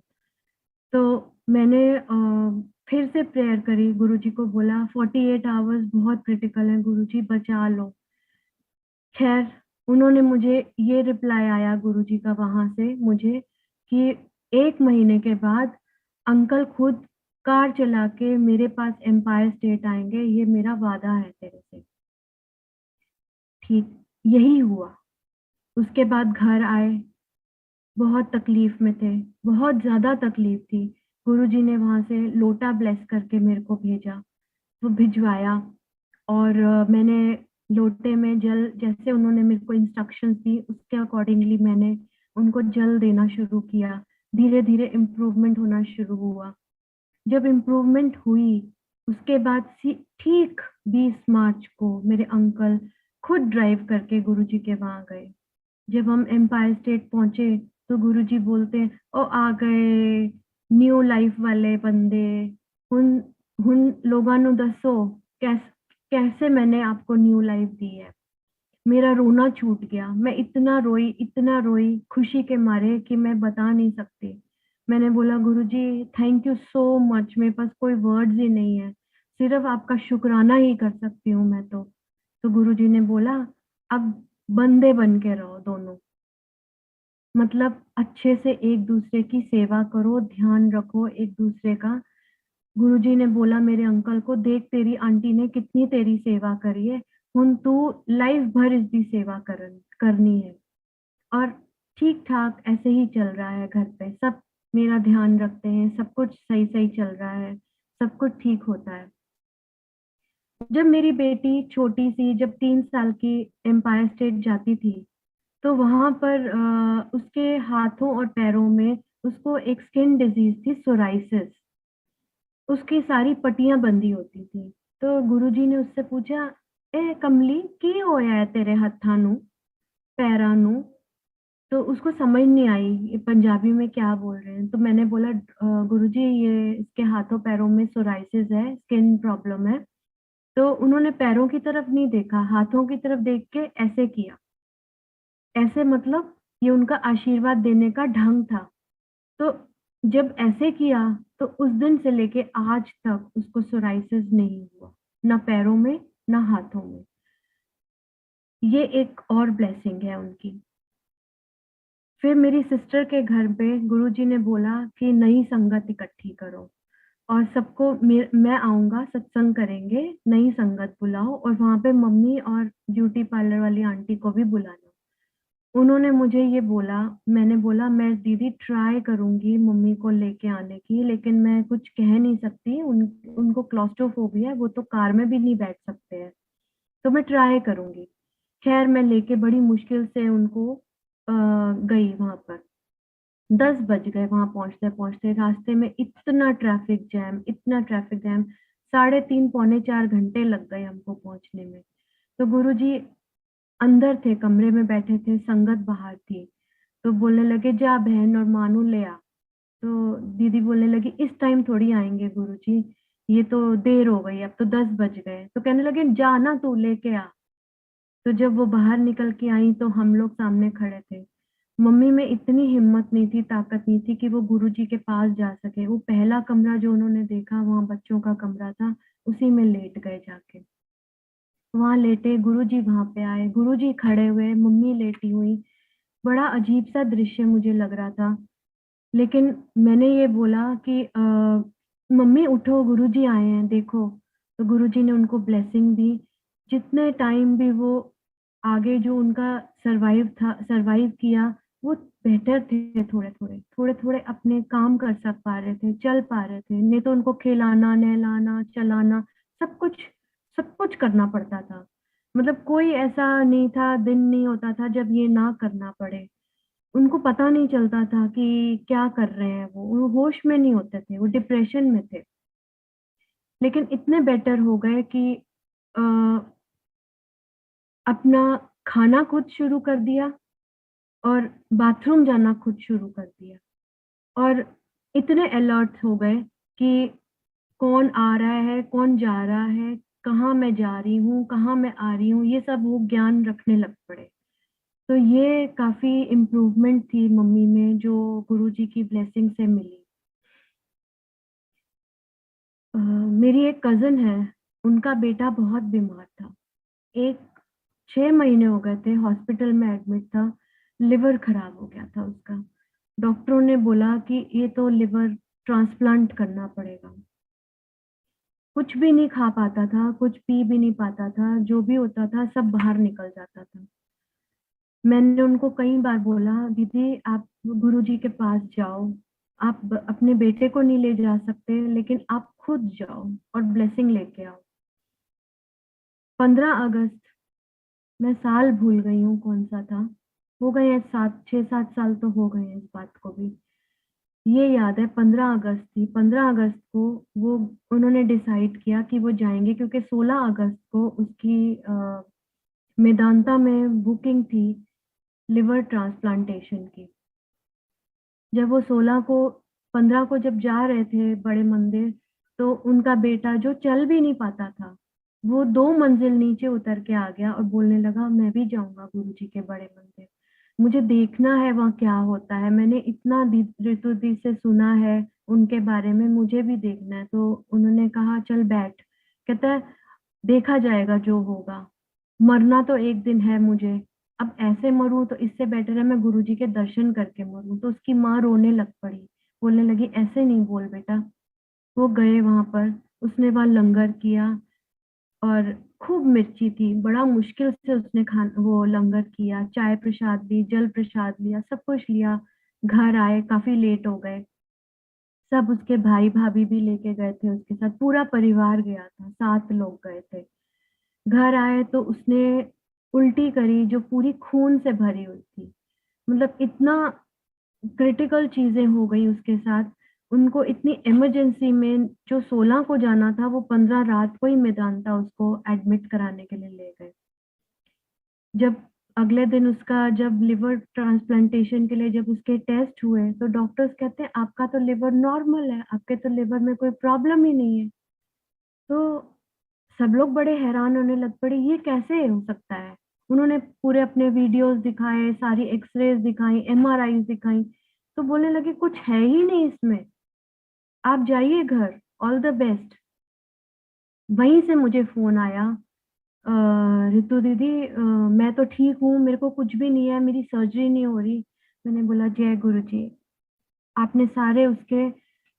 तो मैंने फिर से प्रेयर करी, गुरुजी को बोला 48 आवर्स बहुत क्रिटिकल है गुरुजी, बचा लो। खैर, उन्होंने मुझे ये रिप्लाई आया गुरुजी का वहां से मुझे कि 1 महीने के बाद अंकल खुद कार चला के मेरे पास एम्पायर स्टेट आएंगे, ये मेरा वादा है तेरे से। ठीक यही हुआ। उसके बाद घर आए, बहुत तकलीफ में थे, बहुत ज्यादा तकलीफ थी। गुरुजी ने वहां से लोटा ब्लेस करके मेरे को भेजा, वो भिजवाया। और मैंने लोटे में जल, जैसे उन्होंने मेरे को इंस्ट्रक्शंस दी उसके अकॉर्डिंगली मैंने उनको जल देना शुरू किया। धीरे धीरे इम्प्रूवमेंट होना शुरू हुआ। जब इम्प्रूवमेंट हुई उसके बाद ठीक 20 मार्च को मेरे अंकल खुद ड्राइव करके गुरुजी के वहां गए। जब हम एम्पायर स्टेट पहुंचे तो गुरुजी बोलते हैं ओ आ गए न्यू लाइफ वाले बंदे, उन उन लोगों ਨੂੰ ਦੱਸੋ कैसे कैसे मैंने आपको न्यू लाइफ दी है। मेरा रोना छूट गया। मैं इतना रोई खुशी के मारे कि मैं बता नहीं सकती। मैंने बोला गुरुजी थैंक यू सो मच, मेरे पास कोई वर्ड्स ही नहीं है, सिर्फ आपका शुक्राना ही कर सकती हूँ मैं तो गुरुजी ने बोला अब बंदे बन के रहो दोनों, मतलब अच्छे से एक दूसरे की सेवा करो, ध्यान रखो एक दूसरे का। गुरुजी ने बोला मेरे अंकल को, देख तेरी आंटी ने कितनी तेरी सेवा करी है, हुन तू लाइफ भर इसकी सेवा करनी है। और ठीक ठाक ऐसे ही चल रहा है, घर पे सब मेरा ध्यान रखते हैं, सब कुछ सही सही चल रहा है, सब कुछ ठीक होता है। जब मेरी बेटी छोटी सी, जब 3 साल की एम्पायर स्टेट जाती थी, तो वहां पर उसके हाथों और पैरों में उसको एक स्किन डिजीज थी, सोराइसिस। उसकी सारी पट्टियां बंधी होती थी। तो गुरुजी ने उससे पूछा, ए कमली की होया है तेरे हत्थां नू, पैरां नू? तो उसको समझ नहीं आई ये पंजाबी में क्या बोल रहे हैं। तो मैंने बोला गुरुजी ये इसके हाथों पैरों में सोराइसिस है, स्किन प्रॉब्लम है। तो उन्होंने पैरों की तरफ नहीं देखा, हाथों की तरफ देख के ऐसे किया, ऐसे मतलब ये उनका आशीर्वाद देने का ढंग था। तो जब ऐसे किया तो उस दिन से लेके आज तक उसको सोराइसिस नहीं हुआ, ना पैरों में ना हाथों में। ये एक और ब्लेसिंग है उनकी। फिर मेरी सिस्टर के घर पे गुरुजी ने बोला कि नई संगत इकट्ठी करो और सबको मैं आऊंगा, सत्संग करेंगे, नई संगत बुलाओ और वहां पे मम्मी और ब्यूटी पार्लर वाली आंटी को भी बुलाना। उन्होंने मुझे ये बोला, मैंने बोला मैं दीदी ट्राई करूंगी मम्मी को लेके आने की, लेकिन मैं कुछ कह नहीं सकती, उनको क्लॉस्ट्रोफोबिया है, वो तो कार में भी नहीं बैठ सकते हैं, तो मैं ट्राई करूंगी। खैर मैं लेके बड़ी मुश्किल से उनको गई वहां पर। 10 बज गए वहां पहुंचते पहुंचते, रास्ते में इतना ट्रैफिक जैम, इतना ट्रैफिक जैम, 3.5 पौने 4 घंटे लग गए हमको पहुंचने में। तो गुरुजी अंदर थे, कमरे में बैठे थे, संगत बाहर थी। तो बोलने लगे जा बहन और मानू ले आ। तो दीदी बोलने लगी इस टाइम थोड़ी आएंगे गुरुजी, ये तो देर हो गई, अब तो 10 बज गए। तो कहने लगे जा ना तू लेके आ। तो जब वो बाहर निकल के आई तो हम लोग सामने खड़े थे। मम्मी में इतनी हिम्मत नहीं थी, ताकत नहीं थी कि वो गुरुजी के पास जा सके। वो पहला कमरा जो उन्होंने देखा वहां बच्चों का कमरा था, उसी में लेट गए जाके। वहां लेटे, गुरुजी वहां पे आए, गुरुजी खड़े हुए, मम्मी लेटी हुई। बड़ा अजीब सा दृश्य मुझे लग रहा था। लेकिन मैंने ये बोला कि मम्मी उठो, गुरुजी आए हैं देखो। तो गुरुजी ने उनको ब्लेसिंग दी। जितने टाइम भी वो आगे जो उनका सरवाइव किया, वो बेटर थे, थोड़े थोड़े अपने काम कर सक पा रहे थे, चल पा रहे थे। नहीं तो उनको खिलाना, नहलाना, चलाना, सब कुछ सब कुछ करना पड़ता था। मतलब कोई ऐसा नहीं था, दिन नहीं होता था जब ये ना करना पड़े। उनको पता नहीं चलता था कि क्या कर रहे हैं, वो होश में नहीं होते थे, वो डिप्रेशन में थे। लेकिन इतने बेटर हो गए कि अ, अपना खाना खुद शुरू कर दिया और बाथरूम जाना खुद शुरू कर दिया। और इतने अलर्ट हो गए कि कौन आ रहा है, कौन जा रहा है, कहाँ मैं जा रही हूँ, कहाँ मैं आ रही हूँ, ये सब वो ज्ञान रखने लग पड़े। तो ये काफी इम्प्रूवमेंट थी मम्मी में, जो गुरुजी की ब्लेसिंग से मिली। मेरी एक कजन है, उनका बेटा बहुत बीमार था। एक 6 महीने हो गए थे, हॉस्पिटल में एडमिट था, लिवर खराब हो गया था उसका। डॉक्टरों ने बोला कि ये तो लिवर ट्रांसप्लांट करना पड़ेगा। कुछ भी नहीं खा पाता था, कुछ पी भी नहीं पाता था, जो भी होता था सब बाहर निकल जाता था। मैंने उनको कई बार बोला दीदी आप गुरुजी के पास जाओ, आप अपने बेटे को नहीं ले जा सकते, लेकिन आप खुद जाओ और ब्लेसिंग लेके आओ। 15 अगस्त, मैं साल भूल गई हूँ कौन सा था, हो गए हैं 6 7 साल तो हो गए हैं इस बात को भी। ये याद है 15 अगस्त थी, 15 अगस्त को वो उन्होंने डिसाइड किया कि वो जाएंगे, क्योंकि 16 अगस्त को उसकी मेदांता में बुकिंग थी लिवर ट्रांसप्लांटेशन की। जब वो 15 को जब जा रहे थे बड़े मंदिर, तो उनका बेटा जो चल भी नहीं पाता था, वो 2 मंजिल नीचे उतर के आ गया और बोलने लगा, मैं भी जाऊँगा गुरुजी के बड़े मंदिर। मुझे देखना है वहाँ क्या होता है। मैंने इतना दी ऋतु दी से सुना है उनके बारे में, मुझे भी देखना है। तो उन्होंने कहा चल बैठ। कहता है देखा जाएगा जो होगा। मरना तो एक दिन है मुझे। अब ऐसे मरूँ तो इससे बेटर है मैं गुरुजी के दर्शन करके मरूँ। तो उसकी माँ रोने लग पड़ी। बोलने लगी ऐसे नहीं बोल बेटा। वो गए वहाँ पर, उसने वहाँ लंगर किया और खूब मिर्ची थी, बड़ा मुश्किल से उसने वो लंगर किया, चाय प्रसाद ली, जल प्रसाद लिया, सब कुछ लिया। घर आए, काफ़ी लेट हो गए। सब उसके भाई-भाभी भी लेके गए थे उसके साथ, पूरा परिवार गया था, 7 लोग गए थे। घर आए तो उसने उल्टी करी जो पूरी खून से भरी हुई थी। मतलब इतना क्रिटिकल चीज़ें हो गई उसके साथ। उनको इतनी इमरजेंसी में जो 16 को जाना था, वो 15 रात को ही मेदांता उसको एडमिट कराने के लिए ले गए। जब अगले दिन उसका जब लिवर ट्रांसप्लांटेशन के लिए जब उसके टेस्ट हुए, तो डॉक्टर्स कहते हैं आपका तो लिवर नॉर्मल है, आपके तो लिवर में कोई प्रॉब्लम ही नहीं है। तो सब लोग बड़े हैरान होने लग पड़े, ये कैसे हो सकता है? उन्होंने पूरे अपने वीडियोज़ दिखाए, सारी एक्स-रेज़ दिखाई, एमआरआईज़ दिखाई, तो बोलने लगे कुछ है ही नहीं इसमें, आप जाइए घर, ऑल द बेस्ट। वहीं से मुझे फ़ोन आया अ, "रितु दीदी मैं तो ठीक हूँ, मेरे को कुछ भी नहीं है, मेरी सर्जरी नहीं हो रही।" मैंने बोला, "जय गुरुजी, आपने सारे उसके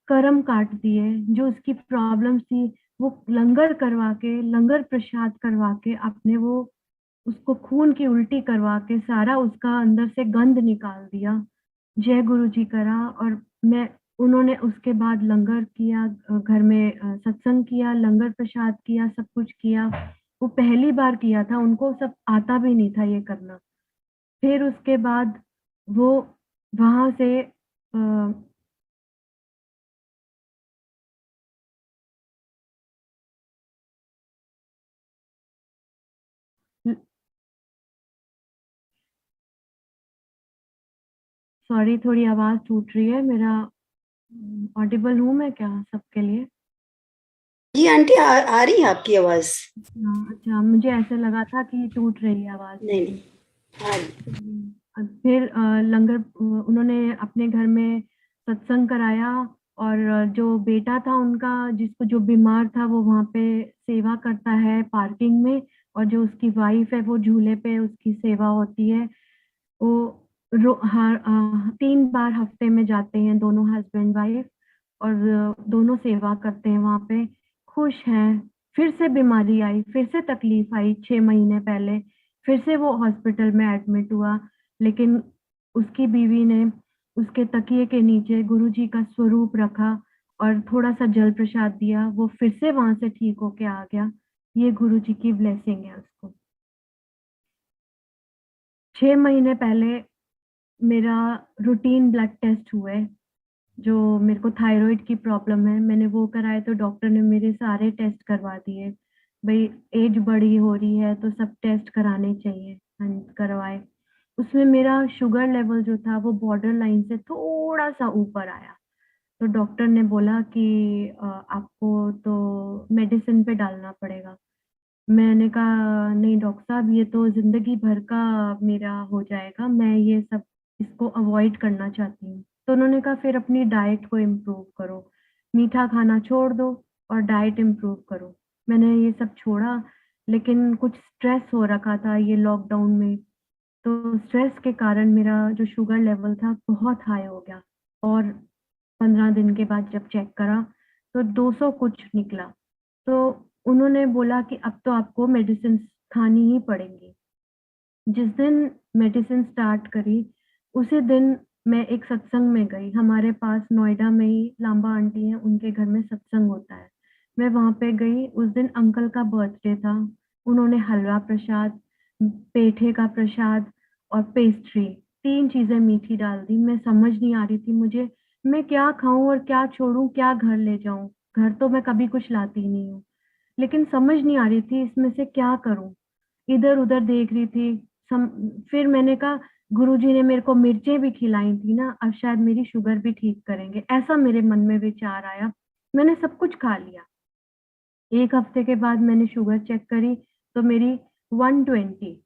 कर्म काट दिए, जो उसकी प्रॉब्लम्स थी, वो लंगर करवा के, लंगर प्रसाद करवा के आपने वो उसको खून की उल्टी करवा के सारा उसका अंदर से गंध निकाल दिया। जय गुरुजी करा और मैं उन्होंने उसके बाद लंगर किया घर में सत्संग किया, लंगर प्रसाद किया, सब कुछ किया। वो पहली बार किया था, उनको सब आता भी नहीं था ये करना। फिर उसके बाद वो वहाँ से सॉरी थोड़ी आवाज़ टूट रही है, मेरा ऑडिबल हूँ मैं क्या सबके लिए? जी आंटी, आ रही है आपकी आवाज। हाँ, अच्छा मुझे ऐसे लगा था कि टूट रही है आवाज़ नहीं मेरी। नहीं, आ रही। फिर लंगर उन्होंने अपने घर में सत्संग कराया और जो बेटा था उनका जिसको जो बीमार था वो वहाँ पे सेवा करता है पार्किंग में और जो उसकी वाइफ है वो झूले पे उसकी सेवा होती है। वो 3 बार हफ्ते में जाते हैं दोनों हस्बैंड वाइफ और दोनों सेवा करते हैं वहाँ पे, खुश हैं। फिर से बीमारी आई, फिर से तकलीफ आई 6 महीने पहले, फिर से वो हॉस्पिटल में एडमिट हुआ, लेकिन उसकी बीवी ने उसके तकिए के नीचे गुरुजी का स्वरूप रखा और थोड़ा-सा जल प्रसाद दिया, वो फिर से वहाँ से ठीक होके आ गया। ये गुरुजी की ब्लेसिंग है उसको। 6 महीने पहले मेरा रूटीन ब्लड टेस्ट हुए, जो मेरे को थायरॉइड की प्रॉब्लम है, मैंने वो कराए तो डॉक्टर ने मेरे सारे टेस्ट करवा दिए। भई एज बड़ी हो रही है तो सब टेस्ट कराने चाहिए। हाँ, करवाए। उसमें मेरा शुगर लेवल जो था वो बॉर्डर लाइन से थोड़ा-सा ऊपर आया। तो डॉक्टर ने बोला कि आपको तो मेडिसिन पे डालना पड़ेगा। मैंने कहा नहीं डॉक्टर साहब ये तो ज़िंदगी भर का मेरा हो जाएगा, मैं ये सब इसको अवॉइड करना चाहती हूँ। तो उन्होंने कहा फिर अपनी डाइट को इम्प्रूव करो, मीठा खाना छोड़ दो और डाइट इम्प्रूव करो। मैंने ये सब छोड़ा लेकिन कुछ स्ट्रेस हो रखा था ये लॉकडाउन में, तो स्ट्रेस के कारण मेरा जो शुगर लेवल था बहुत हाई हो गया और 15 दिन के बाद जब चेक करा तो 200 कुछ निकला। तो उन्होंने बोला कि अब तो आपको मेडिसिन्स खानी ही पड़ेंगी। जिस दिन मेडिसिन स्टार्ट करी, उसी दिन मैं एक सत्संग में गई। हमारे पास नोएडा में ही लांबा आंटी हैं, उनके घर में सत्संग होता है। मैं वहाँ पे गई, उस दिन अंकल का बर्थडे था। उन्होंने हलवा प्रसाद, पेठे का प्रसाद और पेस्ट्री 3 चीज़ें मीठी डाल दी। मैं समझ नहीं आ रही थी मुझे, मैं क्या खाऊँ और क्या छोड़ूँ, क्या घर ले जाऊँ? घर तो मैं कभी कुछ लाती नहीं हूँ। लेकिन समझ नहीं आ रही थी इसमें से क्या करूँ? इधर-उधर देख रही थी, सम फिर मैंने कहा गुरुजी ने मेरे को मिर्चें भी खिलाई थी ना, अब शायद मेरी शुगर भी ठीक करेंगे, ऐसा मेरे मन में विचार आया। मैंने सब कुछ खा लिया। एक हफ्ते के बाद मैंने शुगर चेक करी तो मेरी 120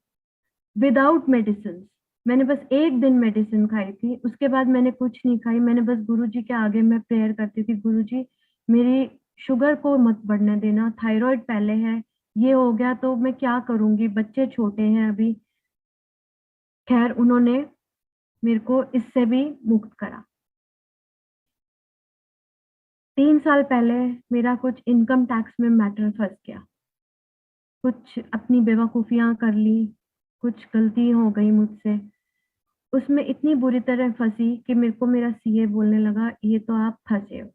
विदाउट मेडिसिन। मैंने बस एक दिन मेडिसिन खाई थी, उसके बाद मैंने कुछ नहीं खाई। मैंने बस गुरुजी के आगे मैं प्रेयर करती थी, गुरुजी मेरी शुगर को मत बढ़ने देना, थायराइड पहले है, ये हो गया तो मैं क्या करूंगी, बच्चे छोटे हैं अभी। खैर उन्होंने मेरे को इससे भी मुक्त करा। 3 साल पहले मेरा कुछ इनकम टैक्स में मैटर फंस गया, कुछ अपनी बेवकूफियां कर ली, कुछ गलती हो गई मुझसे। उसमें इतनी बुरी तरह फंसी कि मेरे को मेरा सीए बोलने लगा, ये तो आप फंसे हो,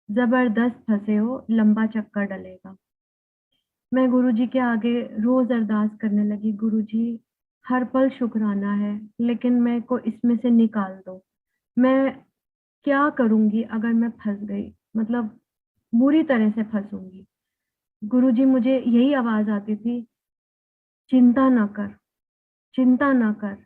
जबरदस्त फंसे हो, लंबा चक्कर डलेगा। मैं गुरुजी के आगे रोज अरदास करने लगी, गुरुजी हर पल शुक्राना है, लेकिन मेरे को इसमें से निकाल दो। मैं क्या करूंगी अगर मैं फंस गई, मतलब बुरी तरह से फंसूंगी। गुरुजी मुझे यही आवाज आती थी, चिंता ना कर, चिंता ना कर।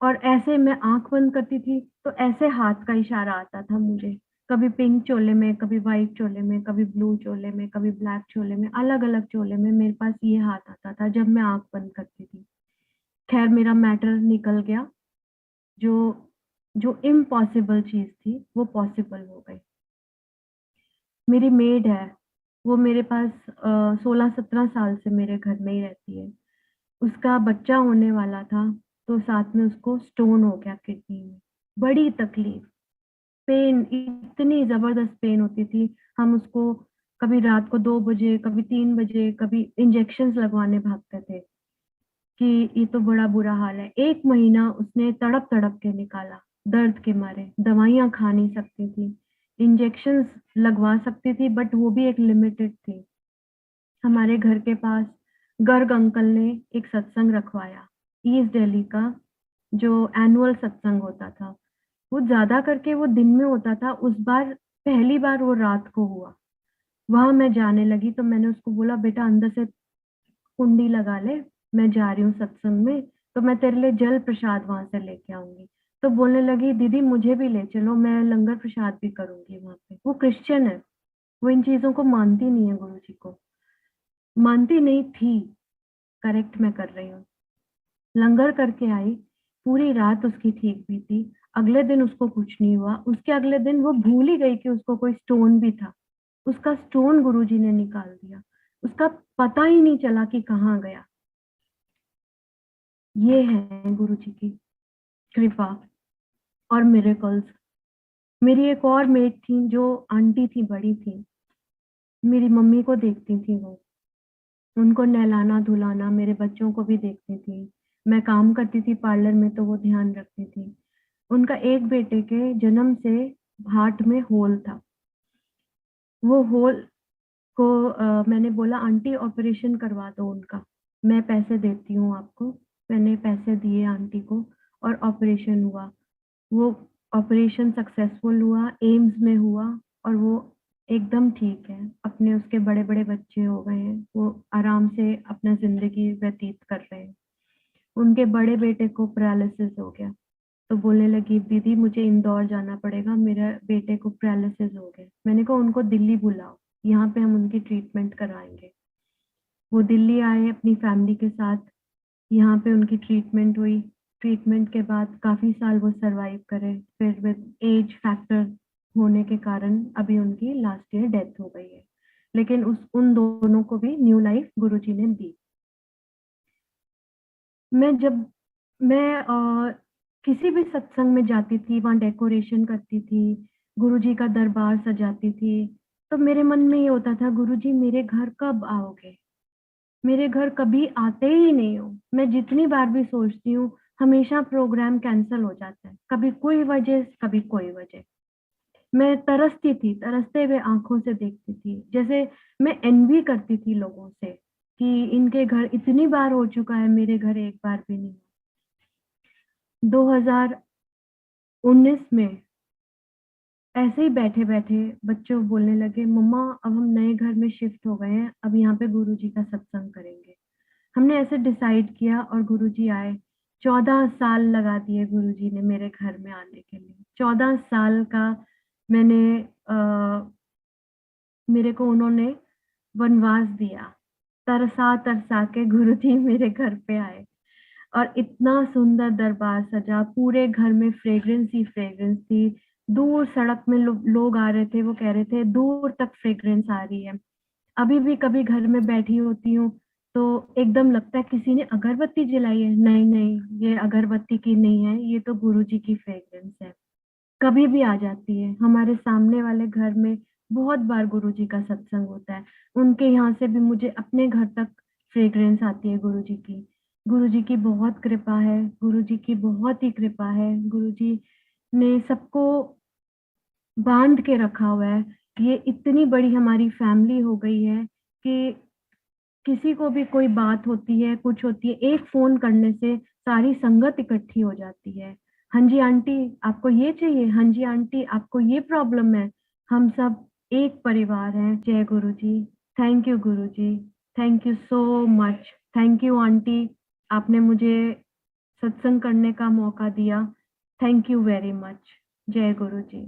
और ऐसे मैं आंख बंद करती थी तो ऐसे हाथ का इशारा आता था मुझे, कभी पिंक चोले में, कभी वाइट चोले में, कभी ब्लू चोले में, कभी ब्लैक चोले में, अलग अलग चोले में मेरे पास ये हाथ आता था जब मैं आंख बंद करती थी। खैर मेरा मैटर निकल गया, जो जो इम्पॉसिबल चीज थी वो पॉसिबल हो गई। मेरी मेड है, वो मेरे पास 16-17 साल से मेरे घर में ही रहती है। उसका बच्चा होने वाला था तो साथ में उसको स्टोन हो गया किडनी में। बड़ी तकलीफ, पेन, इतनी जबरदस्त पेन होती थी। हम उसको कभी रात को 2 बजे, कभी 3 बजे, कभी इंजेक्शंस लगवाने भागते थे कि ये तो बड़ा बुरा हाल है। 1 महीना उसने तड़प तड़प के निकाला, दर्द के मारे। दवाइयां खा नहीं सकती थी, इंजेक्शंस लगवा सकती थी बट वो भी एक लिमिटेड थी। हमारे घर के पास गर्ग अंकल ने एक सत्संग रखवाया, ईस्ट दिल्ली का, जो एनुअल सत्संग होता था। वो ज्यादा करके वो दिन में होता था, उस बार पहली बार वो रात को हुआ। वहां मैं जाने लगी तो मैंने उसको बोला, बेटा अंदर से कुंडी लगा ले, मैं जा रही हूँ सत्संग में, तो मैं तेरे लिए जल प्रसाद वहां से लेके आऊंगी। तो बोलने लगी, दीदी मुझे भी ले चलो, मैं लंगर प्रसाद भी करूंगी वहां पे। वो क्रिश्चियन है, वो इन चीजों को मानती नहीं है, गुरु जी को मानती नहीं थी, करेक्ट मैं कर रही हूँ। लंगर करके आई, पूरी रात उसकी ठीक भी थी। अगले दिन उसको कुछ नहीं हुआ, उसके अगले दिन वो भूल ही गई कि उसको कोई स्टोन भी था। उसका स्टोन गुरुजी ने निकाल दिया, उसका पता ही नहीं चला कि कहाँ गया। ये है गुरुजी की कृपा और मिरेकल्स। मेरी एक और मेट थी जो आंटी थी, बड़ी थी, मेरी मम्मी को देखती थी वो, उनको नहलाना धुलाना, मेरे बच्चों को भी देखती थी। मैं काम करती थी पार्लर में तो वो ध्यान रखती थी। उनका एक बेटे के जन्म से हार्ट में होल था। वो होल को मैंने बोला, आंटी ऑपरेशन करवा दो उनका, मैं पैसे देती हूँ आपको। मैंने पैसे दिए आंटी को और ऑपरेशन हुआ। वो ऑपरेशन सक्सेसफुल हुआ, एम्स में हुआ, और वो एकदम ठीक है। अपने उसके बड़े बड़े बच्चे हो गए हैं, वो आराम से अपना जिंदगी व्यतीत कर रहे हैं। उनके बड़े बेटे को पैरालिसिस हो गया तो बोलने लगी, दीदी मुझे इंदौर जाना पड़ेगा, मेरे बेटे को पैरालिसिस हो गया। मैंने कहा उनको दिल्ली बुलाओ, यहाँ पे हम उनकी ट्रीटमेंट कराएंगे। वो दिल्ली आए अपनी फैमिली के साथ, यहाँ पे उनकी ट्रीटमेंट हुई। ट्रीटमेंट के बाद काफी साल वो सरवाइव करे, फिर विद एज फैक्टर होने के कारण अभी उनकी लास्ट ईयर डेथ हो गई है। लेकिन उस उन दोनों को भी न्यू लाइफ गुरुजी ने दी। मैं जब मैं किसी भी सत्संग में जाती थी, वहां डेकोरेशन करती थी, गुरुजी का दरबार सजाती थी, तो मेरे मन में ये होता था, गुरुजी मेरे घर कब आओगे, मेरे घर कभी आते ही नहीं हो। मैं जितनी बार भी सोचती हूँ, हमेशा प्रोग्राम कैंसिल हो जाता है, कभी कोई वजह, कभी कोई वजह। मैं तरसती थी, तरसते हुए आंखों से देखती थी, जैसे मैं एनवी करती थी लोगों से कि इनके घर इतनी बार हो चुका है, मेरे घर एक बार भी नहीं। 2019 में ऐसे ही बैठे बैठे बच्चों बोलने लगे, मम्मा अब हम नए घर में शिफ्ट हो गए हैं, अब यहाँ पे गुरुजी का सत्संग करेंगे। हमने ऐसे डिसाइड किया और गुरुजी आए। 14 साल लगा दिए गुरुजी ने मेरे घर में आने के लिए। 14 साल का मैंने मेरे को उन्होंने वनवास दिया। तरसा तरसा के गुरुजी मेरे घर पे आए और इतना सुंदर दरबार सजा, पूरे घर में फ्रेग्रेंस ही फ्रेग्रेंस थी। दूर सड़क में लोग आ रहे थे, वो कह रहे थे दूर तक फ्रेग्रेंस आ रही है। अभी भी कभी घर में बैठी होती हूँ तो एकदम लगता है किसी ने अगरबत्ती जलाई है। नहीं नहीं, ये अगरबत्ती की नहीं है, ये तो गुरुजी की फ्रेग्रेंस है। कभी भी आ जाती है। हमारे सामने वाले घर में बहुत बार गुरुजी का सत्संग होता है, उनके यहाँ से भी मुझे अपने घर तक फ्रेग्रेंस आती है गुरुजी की। गुरुजी की बहुत कृपा है, गुरुजी की बहुत ही कृपा है। गुरुजी ने सबको बांध के रखा हुआ है। ये इतनी बड़ी हमारी फैमिली हो गई है कि किसी को भी कोई बात होती है, कुछ होती है, एक फोन करने से सारी संगत इकट्ठी हो जाती है। हाँ जी आंटी, आपको ये चाहिए, हाँ जी आंटी आपको ये प्रॉब्लम है। हम सब एक परिवार हैं। जय guru ji. Thank you guru ji. Thank you so much. Thank you aunty, आपने मुझे सत्संग करने का मौका दिया। Thank you very much. जय गुरु जी।